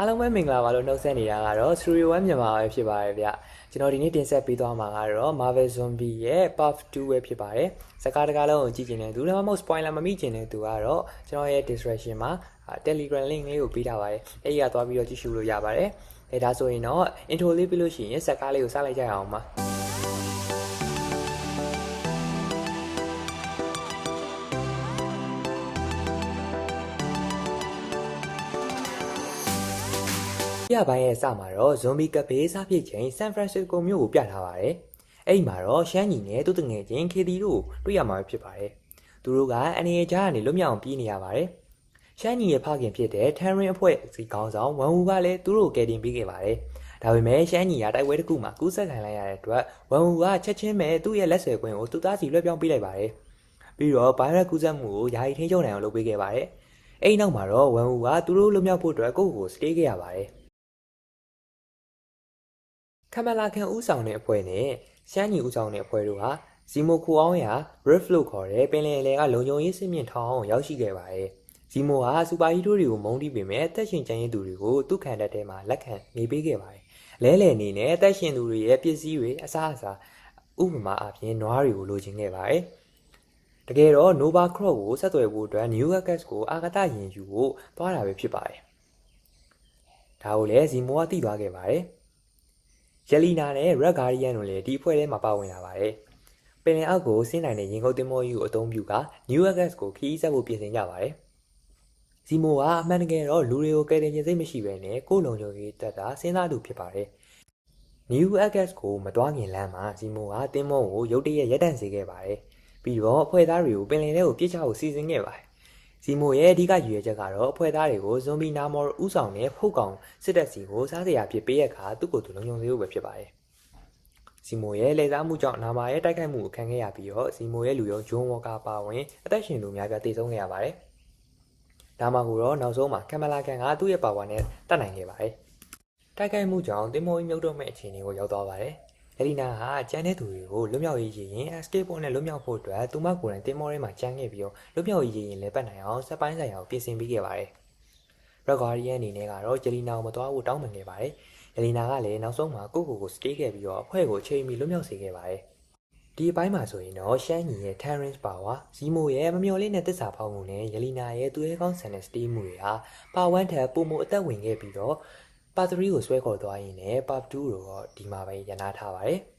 အားလုံးပဲမင်္ဂလာပါလို့နှုတ်ဆက်နေတာကတော့ Studio One မြန်မာပဲဖြစ်ပါတယ်ဗျကျွန်တော်ဒီနေ့တင်ဆက်ပေးသွားမှာကတော့ Marvel Zombie ရဲ့ Part 2ပဲဖြစ်ပါတယ်စကားတကားလုံးကိုကြည့်ကျင်တဲ့သူဒါမှမဟုတ် spoiler မမိကျင်တဲ့သူကတော့ကျွန်တော်ရဲ့ description မှာ Telegram link လေးကိုပေးထားပါတယ်အဲ့ဒီကသွားပြီးတော့ကြည့်ရှုလို့ရပါတယ်ဒါဆိုရင်တော့ intro လေးပြီးလို့ရှိရင်စကားလေးကိုစလိုက်ကြရအောင်ပါပြပိုင်းရဲ့စမှာတော့ zombie ကဘေးစားဖြစ်ချိန် San Francisco မြို့ကိုပြထားပါတယ်။အဲ့ဒီမှာတော့ရှမ်းညီနဲ့သူ့တငယ်ချင်း KD တို့တွေ့ရမှာဖြစ်ပါတယ်။သူတို့ကအနေအကြားကနေလွတ်မြောက်အောင်ပြေးနေရပါတယ်။ရှမ်းညီရဲ့ဖခင်ဖြစ်တဲ့ Terran အဖွဲ့စီကောင်းဆောင်ဝမ်ဝူကလည်းသူတို့ကိုကယ်တင်ပေးခဲ့ပါတယ်။ဒါပေမဲ့ရှမ်းညီကတိုက်ပွဲတစ်ခုမှာကူးစက်ခံလိုက်ရတဲ့အတွက်ဝမ်ဝူကချက်ချင်းပဲသူ့ရဲ့လက်ဆွဲခွင်းကိုသူ့သားစီလွှဲပြောင်းပေးလိုက်ပါတယ်။ပြီးတော့ဗိုင်းရပ်ကူးစက်မှုကိုယာယီထိန်းချုပ်နိုင်အောင်လုပ်ပေးခဲ့ပါတယ်။အဲ့ဒီနောက်မှာတော့ဝမ်ဝူကသူတို့လွတ်မြောက်ဖို့အတွက်ကိုယ့်ကိုယ်စတေးခဲ့ရပါတယ်။ခမလာခံဦးဆောင်တဲ့အဖွဲ့နဲ့ရှမ်းညီဦးဆောင်တဲ့အဖွဲ့တို့ဟာဇီမိုခိုအောင်ရ Rift လို့ခေါ်တဲ့ပင်လယ်လေကလုံခြုံရေးစစ်မြင့်ထောင်အောင်ရောက်ရှိခဲ့ပါတယ်။ဇီမိုဟာစူပါဟီးရိုးတွေကိုမုန်းတီးပေမဲ့အသက်ရှင်ကျန်ရည်သူတွေကိုသူ့ခံတပ်ထဲမှာလက်ခံနေပေးခဲ့ပါတယ်။လဲလှယ်နေနဲ့အသက်ရှင်သူတွေရဲ့ပစ္စည်းတွေအစားအစာဥပမာအပြင်နွားတွေကိုလိုချင်ခဲ့ပါတယ်။တကယ်တော့ Nova Cross ကိုဆက်သွယ်ဖို့အတွက် New York ကိုအာကာသယာဉ်ယူဖို့သွားတာပဲဖြစ်ပါတယ်။ဒါကိုလည်းဇီမိုကသိသွားခဲ့ပါတယ်။ယလီနာနဲ့ Red Guardian တို့လည်းဒီအဖွဲ့ထဲမှာပါဝင်လာပါတယ်။ပင်လယ်အောက်ကိုဆင်းနိုင်တဲ့ရင်ခုတ်သင်္ဘောကြီးကိုအသုံးပြုက New York ကိုခီးဆက်ဖို့ပြင်ဆင်ကြပါတယ်။ဇီမိုကအမှန်တကယ်တော့လူတွေကိုကယ်တင်ခြင်းစိတ်မရှိဘဲနဲ့ကိုယ်လုံခြုံရေးတပ်တာစဉ်းစားသူဖြစ်ပါတယ်။ New York ကိုမတွားခင်လမ်းမှာဇီမိုကသင်္ဘောကိုရုတ်တရက်ရပ်တန့်စေခဲ့ပါတယ်။ပြီးတော့အဖွဲ့သားတွေကိုပင်လယ်ထဲကိုပြစ်ချဖို့စီစဉ်ခဲ့ပါတယ်။ဇီမိုရဲ့အဓိကရည်ရွယ်ချက်ကတော့အဖွဲ့သားတွေကိုဇွန်ဘီနာမော်ဥဆောင်တဲ့ဖုတ်ကောင်စစ်တပ်စီကိုစားစရာဖြစ်ပေးရခါသူ့ကိုယ်သူလုံခြုံစေဖို့ပဲဖြစ်ပါတယ်။ဇီမိုရဲ့လေစားမှုကြောင့်နာမာရဲ့တိုက်ခိုက်မှုကိုခံခဲ့ရပြီးတော့ဇီမိုရဲ့လူရောဂျွန်ဝါကာပါဝင်အသက်ရှင်သူများပြတည်ဆုံးခဲ့ရပါတယ်။ဒါမှကတော့နောက်ဆုံးမှာကမ်မလာကန်ကသူ့ရဲ့ပါဝါနဲ့တတ်နိုင်ခဲ့ပါတယ်။တိုက်ခိုက်မှုကြောင့်တင်မောကြီးမြုပ်တော့မဲ့အခြေအနေကိုရောက်သွားပါတယ်။လီနာဟာကျန်တဲ့သူတွေကိုလွတ်မြောက်ရေးရင် escape point နဲ့လွတ်မြောက်ဖို့အတွက်သူမကိုယ်တိုင်တင်မောထဲမှာကျန်ခဲ့ပြီးတော့လွတ်မြောက်ရေးရင်လည်းပတ်နိုင်အောင်စက်ပိုင်းဆိုင်ရာကိုပြင်ဆင်ပေးခဲ့ပါတယ်။ Red Guardian အနေနဲ့ကတော့ဂျယ်လီနာကိုမသွားဖို့တောင်းပန်ခဲ့ပါတယ်။ဂျယ်လီနာကလည်းနောက်ဆုံးမှာကိုစတေးခဲ့ပြီးတော့အဖွဲ့ကိုချိန်မီလွတ်မြောက်စေခဲ့ပါတယ်။ဒီအပိုင်းမှာဆိုရင်တော့ရှမ်းညီရဲ့ Terrence Power ဇီမိုရဲ့မမျှော်လင့်တဲ့တစ္ဆာဖောက်မှုနဲ့ဂျယ်လီနာရဲ့သူရဲကောင်းဆန်တဲ့စတေးမှုတွေဟာပါ1ထက်ပုံမအသက်ဝင်ခဲ့ပြီးတော့ပါ3ကိုဆွဲခေါ်သွားရင်းနဲ့ပါ2တော့ဒီမှာပဲရနာထားပါတယ်။